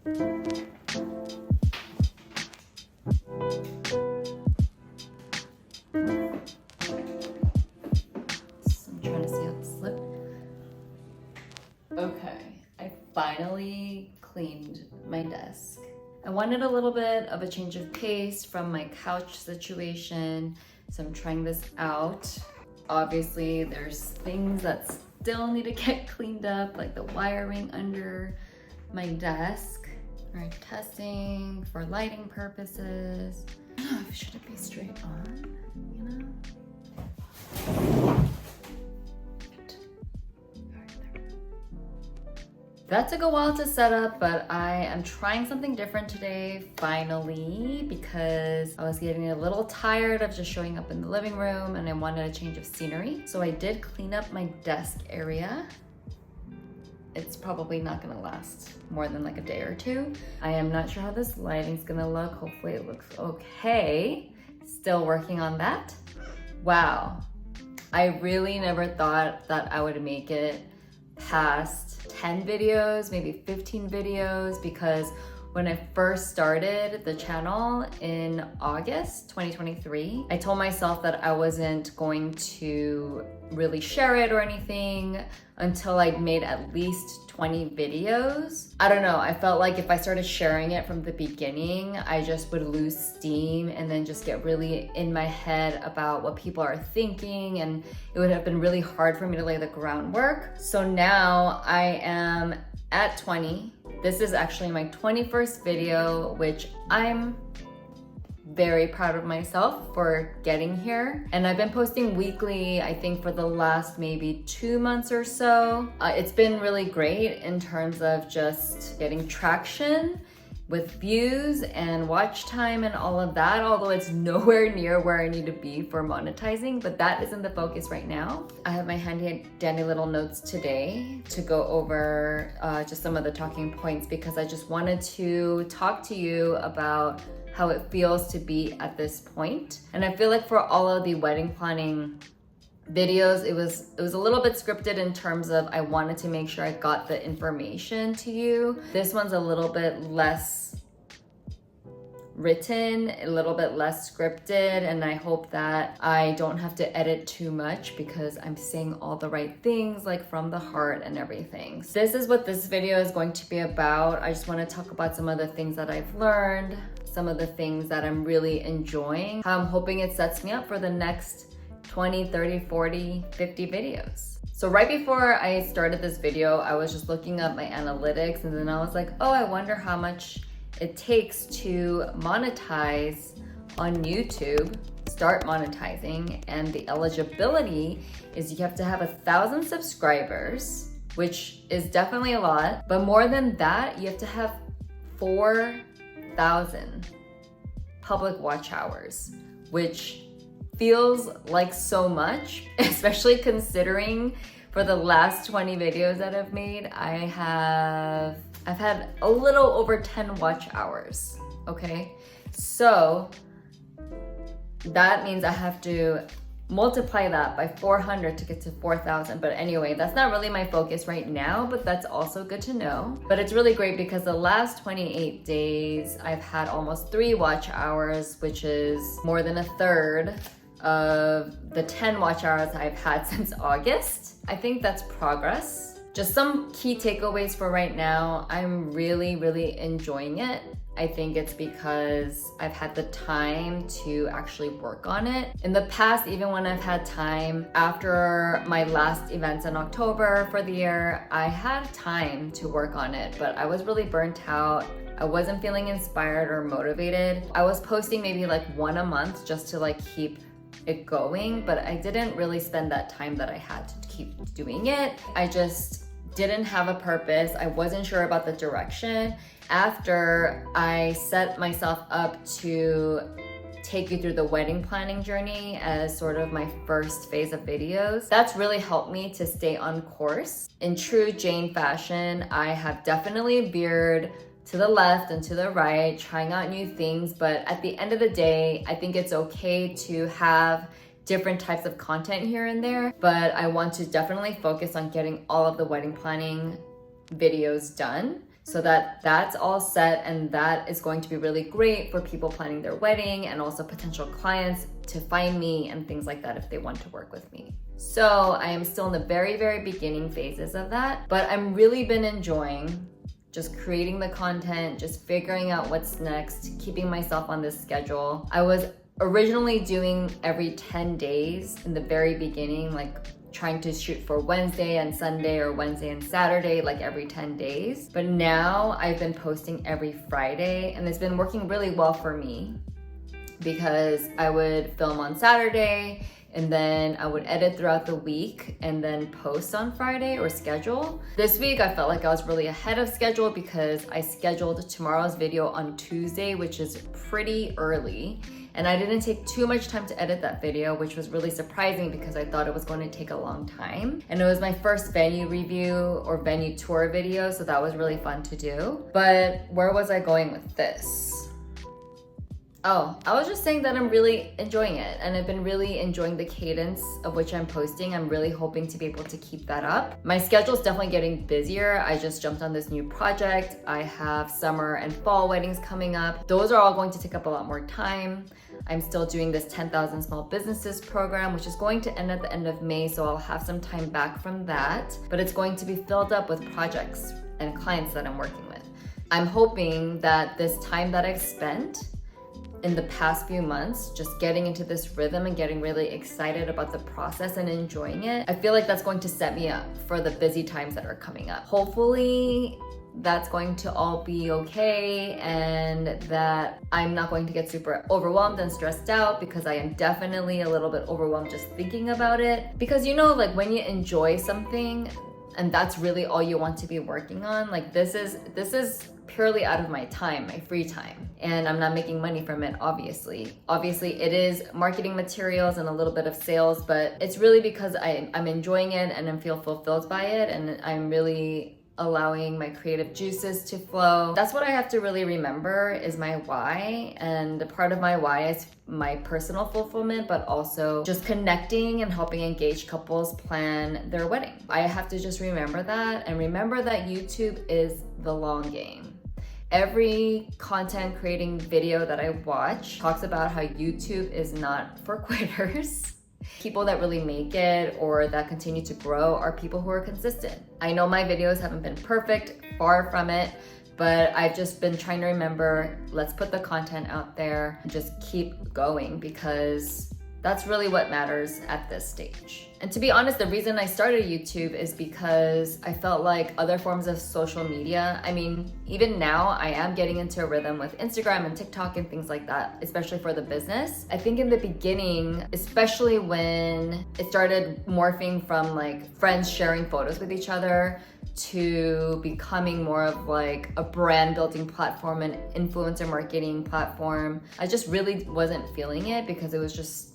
I'm trying to see how to slip. Okay, I finally cleaned my desk. I wanted a little bit of a change of pace from my couch situation, so I'm trying this out. Obviously, there's things that still need to get cleaned up, like the wiring under my desk. All right, testing for lighting purposes. I don't know if should it be straight on, you know? That took a while to set up, but I am trying something different today, finally, because I was getting a little tired of just showing up in the living room and I wanted a change of scenery. So I did clean up my desk area. It's probably not gonna last more than like a day or two. I am not sure how this lighting's gonna look. Hopefully it looks okay. Still working on that. Wow, I really never thought that I would make it past 10 videos, maybe 15 videos, because when I first started the channel in August 2023, I told myself that I wasn't going to really share it or anything until I'd made at least 20 videos. I don't know, I felt like if I started sharing it from the beginning, I just would lose steam and then just get really in my head about what people are thinking, and it would have been really hard for me to lay the groundwork. So now I am at 20. This is actually my 21st video, which I'm very proud of myself for getting here. And I've been posting weekly, I think for the last maybe 2 months or so. It's been really great in terms of just getting traction with views and watch time and all of that, although it's nowhere near where I need to be for monetizing, but that isn't the focus right now. I have my handy dandy little notes today to go over just some of the talking points, because I just wanted to talk to you about how it feels to be at this point. And I feel like for all of the wedding planning videos, it was a little bit scripted in terms of I wanted to make sure I got the information to you. This one's a little bit less written, a little bit less scripted, and I hope that I don't have to edit too much because I'm saying all the right things, like from the heart and everything. So this is what this video is going to be about. I just want to talk about some of the things that I've learned, some of the things that I'm really enjoying, how I'm hoping it sets me up for the next 20, 30, 40, 50 videos. So right before I started this video, I was just looking up my analytics, and then I was like, oh, I wonder how much it takes to monetize on YouTube, start monetizing. And the eligibility is you have to have 1,000 subscribers, which is definitely a lot, but more than that, you have to have 4,000 public watch hours, which feels like so much, especially considering for the last 20 videos that I've made, I've had a little over 10 watch hours, okay? So that means I have to multiply that by 400 to get to 4,000. But anyway, that's not really my focus right now, but that's also good to know. But it's really great because the last 28 days, I've had almost 3 watch hours, which is more than a third of the 10 watch hours I've had since August. I think that's progress. Just some key takeaways for right now. I'm really, really enjoying it. I think it's because I've had the time to actually work on it. In the past, even when I've had time after my last events in October for the year, I had time to work on it, but I was really burnt out. I wasn't feeling inspired or motivated. I was posting maybe like 1 a month just to like keep it going, but I didn't really spend that time that I had to keep doing it. I just didn't have a purpose. I wasn't sure about the direction. After I set myself up to take you through the wedding planning journey as sort of my first phase of videos, that's really helped me to stay on course. In true Jane fashion, I have definitely veered to the left and to the right, trying out new things, but at the end of the day, I think it's okay to have different types of content here and there, but I want to definitely focus on getting all of the wedding planning videos done, so that that's all set, and that is going to be really great for people planning their wedding and also potential clients to find me and things like that if they want to work with me. So I am still in the very, very beginning phases of that, but I'm really been enjoying just creating the content, just figuring out what's next, keeping myself on this schedule. I was originally doing every 10 days in the very beginning, like trying to shoot for Wednesday and Sunday or Wednesday and Saturday, like every 10 days. But now I've been posting every Friday, and it's been working really well for me because I would film on Saturday and then I would edit throughout the week and then post on Friday or schedule. This week I felt like I was really ahead of schedule because I scheduled tomorrow's video on Tuesday, which is pretty early. And I didn't take too much time to edit that video, which was really surprising because I thought it was going to take a long time. And it was my first venue review or venue tour video, so that was really fun to do. But where was I going with this? Oh, I was just saying that I'm really enjoying it, and I've been really enjoying the cadence of which I'm posting. I'm really hoping to be able to keep that up. My schedule is definitely getting busier. I just jumped on this new project. I have summer and fall weddings coming up. Those are all going to take up a lot more time. I'm still doing this 10,000 Small Businesses program, which is going to end at the end of May, so I'll have some time back from that. But it's going to be filled up with projects and clients that I'm working with. I'm hoping that this time that I've spent in the past few months, just getting into this rhythm and getting really excited about the process and enjoying it, I feel like that's going to set me up for the busy times that are coming up. Hopefully, that's going to all be okay, and that I'm not going to get super overwhelmed and stressed out, because I am definitely a little bit overwhelmed just thinking about it. Because you know, like when you enjoy something and that's really all you want to be working on, like this is purely out of my time, my free time, and I'm not making money from it, obviously. Obviously, it is marketing materials and a little bit of sales, but it's really because I'm enjoying it and I feel fulfilled by it, and I'm really allowing my creative juices to flow. That's what I have to really remember is my why, and part of my why is my personal fulfillment, but also just connecting and helping engaged couples plan their wedding. I have to just remember that, and remember that YouTube is the long game. Every content creating video that I watch talks about how YouTube is not for quitters. People that really make it or that continue to grow are people who are consistent. I know my videos haven't been perfect, far from it, but I've just been trying to remember, let's put the content out there and just keep going, because that's really what matters at this stage. And to be honest, the reason I started YouTube is because I felt like other forms of social media, I mean, even now I am getting into a rhythm with Instagram and TikTok and things like that, especially for the business. I think in the beginning, especially when it started morphing from like friends sharing photos with each other to becoming more of like a brand building platform and influencer marketing platform, I just really wasn't feeling it, because it was just,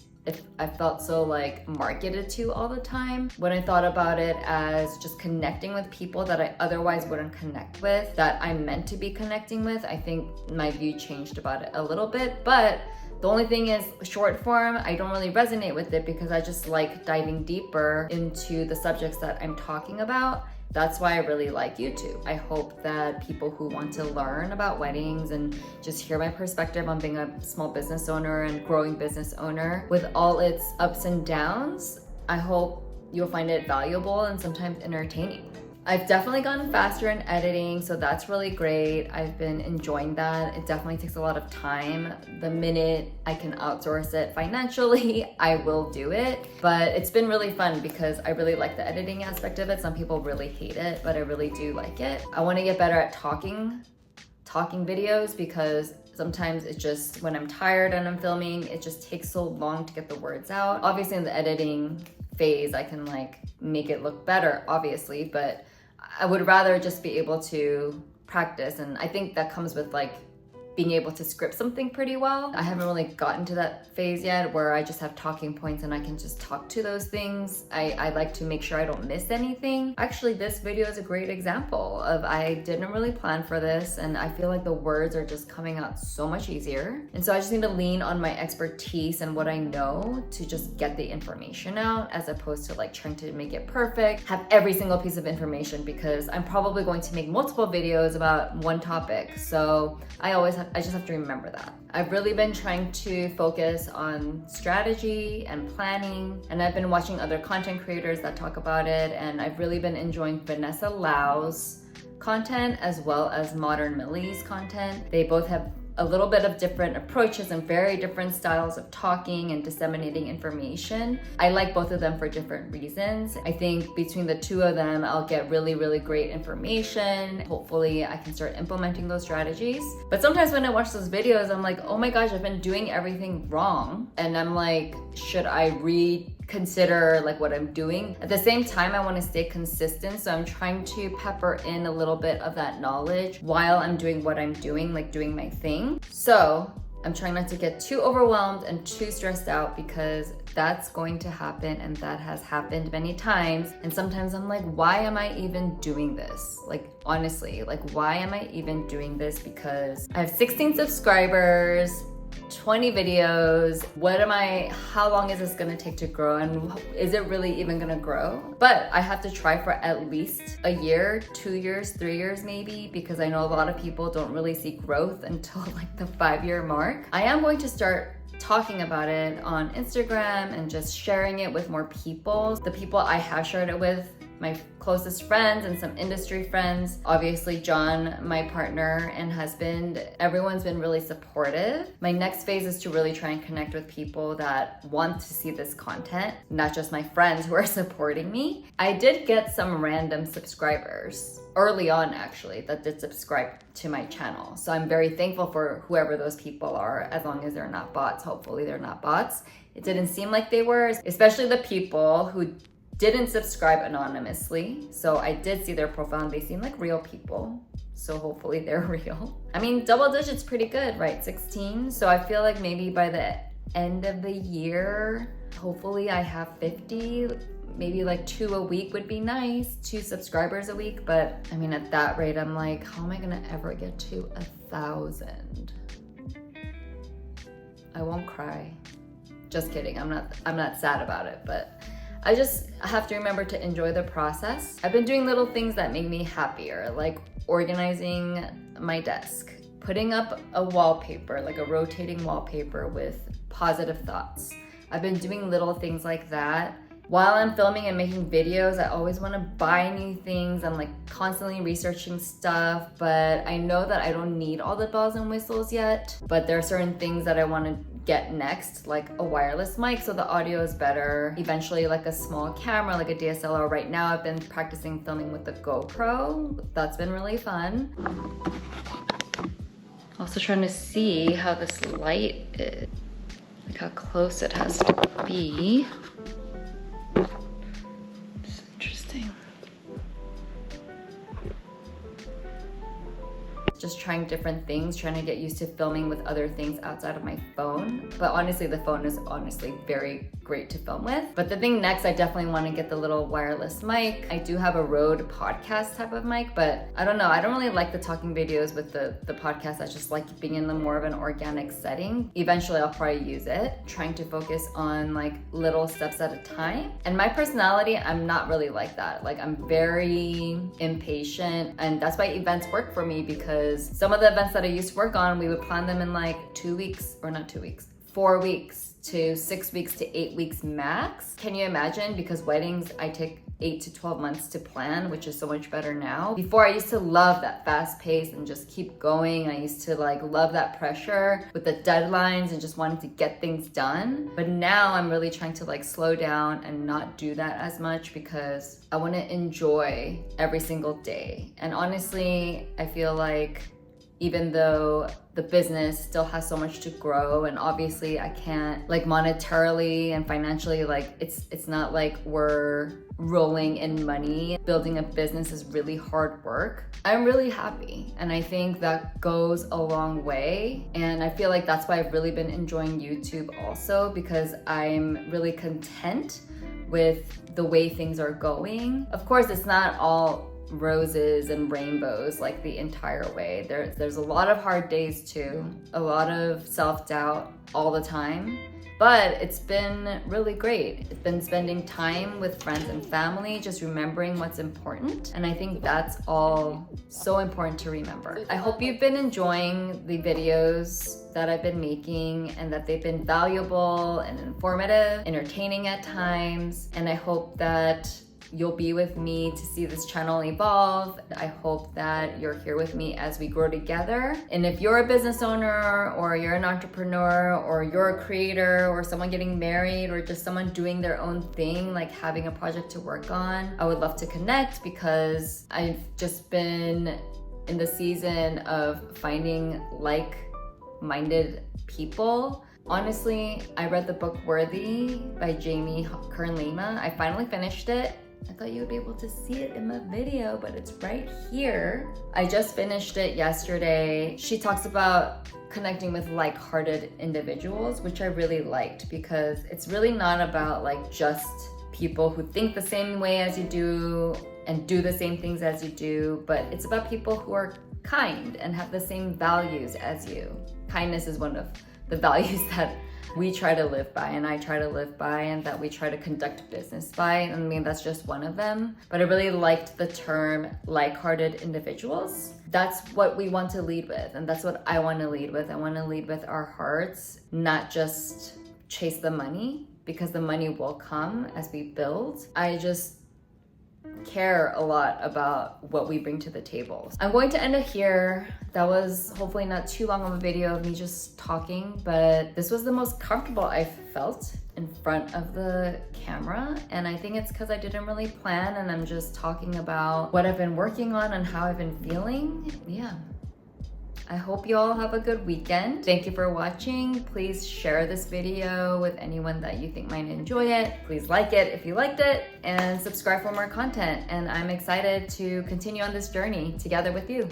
I felt so like marketed to all the time. When I thought about it as just connecting with people that I otherwise wouldn't connect with, that I'm meant to be connecting with, I think my view changed about it a little bit. But the only thing is, short form, I don't really resonate with it, because I just like diving deeper into the subjects that I'm talking about. That's why I really like YouTube. I hope that people who want to learn about weddings and just hear my perspective on being a small business owner and growing business owner with all its ups and downs, I hope you'll find it valuable and sometimes entertaining. I've definitely gotten faster in editing, so that's really great. I've been enjoying that. It definitely takes a lot of time. The minute I can outsource it financially, I will do it. But it's been really fun because I really like the editing aspect of it. Some people really hate it, but I really do like it. I want to get better at talking videos, because sometimes it just, when I'm tired and I'm filming, it just takes so long to get the words out. Obviously in the editing phase, I can like make it look better, obviously, but I would rather just be able to practice. And I think that comes with like being able to script something pretty well. I haven't really gotten to that phase yet where I just have talking points and I can just talk to those things. I like to make sure I don't miss anything. Actually, this video is a great example of I didn't really plan for this, and I feel like the words are just coming out so much easier. And so I just need to lean on my expertise and what I know to just get the information out, as opposed to like trying to make it perfect, have every single piece of information, because I'm probably going to make multiple videos about one topic. So I just have to remember that. I've really been trying to focus on strategy and planning, and I've been watching other content creators that talk about it, and I've really been enjoying Vanessa Lau's content as well as Modern Millie's content. They both have a little bit of different approaches and very different styles of talking and disseminating information. I like both of them for different reasons. I think between the two of them, I'll get really, really great information. Hopefully I can start implementing those strategies. But sometimes when I watch those videos, I'm like, oh my gosh, I've been doing everything wrong. And I'm like, should I reconsider like what I'm doing? At the same time, I want to stay consistent. So I'm trying to pepper in a little bit of that knowledge while I'm doing what I'm doing, like doing my thing. So I'm trying not to get too overwhelmed and too stressed out, because that's going to happen, and that has happened many times. And sometimes I'm like, why am I even doing this? Like, honestly, like, why am I even doing this? Because I have 16 subscribers, 20 videos. How long is this gonna take to grow? And is it really even gonna grow? But I have to try for at least a year, 2 years, 3 years maybe, because I know a lot of people don't really see growth until like the 5-year mark. I am going to start talking about it on Instagram and just sharing it with more people. The people I have shared it with, my closest friends and some industry friends. Obviously, John, my partner and husband, everyone's been really supportive. My next phase is to really try and connect with people that want to see this content, not just my friends who are supporting me. I did get some random subscribers early on, actually, that did subscribe to my channel. So I'm very thankful for whoever those people are, as long as they're not bots. Hopefully they're not bots. It didn't seem like they were, especially the people who didn't subscribe anonymously. So I did see their profile and they seem like real people. So hopefully they're real. I mean, double digits pretty good, right? 16. So I feel like maybe by the end of the year, hopefully I have 50. Maybe like 2 a week would be nice, 2 subscribers a week. But I mean, at that rate, I'm like, how am I gonna ever get to 1,000? I won't cry. Just kidding, I'm not sad about it, but I just have to remember to enjoy the process. I've been doing little things that make me happier, like organizing my desk, putting up a wallpaper, like a rotating wallpaper with positive thoughts. I've been doing little things like that. While I'm filming and making videos, I always want to buy new things. I'm like constantly researching stuff, but I know that I don't need all the bells and whistles yet. But there are certain things that I want to get next, like a wireless mic so the audio is better. Eventually like a small camera, like a DSLR. Right now I've been practicing filming with the GoPro. That's been really fun. Also trying to see how this light is, like how close it has to be. It's interesting. Just trying different things, trying to get used to filming with other things outside of my phone. But honestly, the phone is honestly very great to film with. But the thing next, I definitely want to get the little wireless mic. I do have a Rode podcast type of mic, but I don't know. I don't really like the talking videos with the podcast. I just like being in the more of an organic setting. Eventually, I'll probably use it. Trying to focus on like little steps at a time. And my personality, I'm not really like that. Like I'm very impatient, and that's why events work for me, because some of the events that I used to work on, we would plan them in like 2 weeks, or not 2 weeks, 4 weeks to 6 weeks to 8 weeks max. Can you imagine? Because weddings, I take 8 to 12 months to plan, which is so much better now. Before, I used to love that fast pace and just keep going. I used to like love that pressure with the deadlines and just wanting to get things done. But now I'm really trying to like slow down and not do that as much, because I want to enjoy every single day. And honestly, I feel like even though the business still has so much to grow, and obviously I can't, like, monetarily and financially, like, it's not like we're rolling in money. Building a business is really hard work. I'm really happy, and I think that goes a long way, and I feel like that's why I've really been enjoying YouTube also, because I'm really content with the way things are going. Of course, it's not all roses and rainbows like the entire way. There's a lot of hard days too, a lot of self-doubt all the time, but it's been really great. It's been spending time with friends and family, just remembering what's important, and I think that's all so important to remember. I hope you've been enjoying the videos that I've been making, and that they've been valuable and informative, entertaining at times, and I hope that you'll be with me to see this channel evolve. I hope that you're here with me as we grow together. And if you're a business owner, or you're an entrepreneur, or you're a creator, or someone getting married, or just someone doing their own thing, like having a project to work on, I would love to connect, because I've just been in the season of finding like-minded people. Honestly, I read the book Worthy by Jamie Kern-Lima. I finally finished it. I thought you would be able to see it in the video, but it's right here. I just finished it yesterday. She talks about connecting with like-hearted individuals, which I really liked, because it's really not about like just people who think the same way as you do and do the same things as you do, but it's about people who are kind and have the same values as you. Kindness is one of the values that we try to live by, and I try to live by, and that we try to conduct business by. I mean, that's just one of them. But I really liked the term like-hearted individuals. That's what we want to lead with, and that's what I want to lead with. I want to lead with our hearts, not just chase the money, because the money will come as we build. I just care a lot about what we bring to the table. I'm going to end it here. That was hopefully not too long of a video of me just talking, but this was the most comfortable I've felt in front of the camera, and I think it's because I didn't really plan, and I'm just talking about what I've been working on and how I've been feeling. Yeah. I hope you all have a good weekend. Thank you for watching. Please share this video with anyone that you think might enjoy it. Please like it if you liked it, and subscribe for more content. And I'm excited to continue on this journey together with you.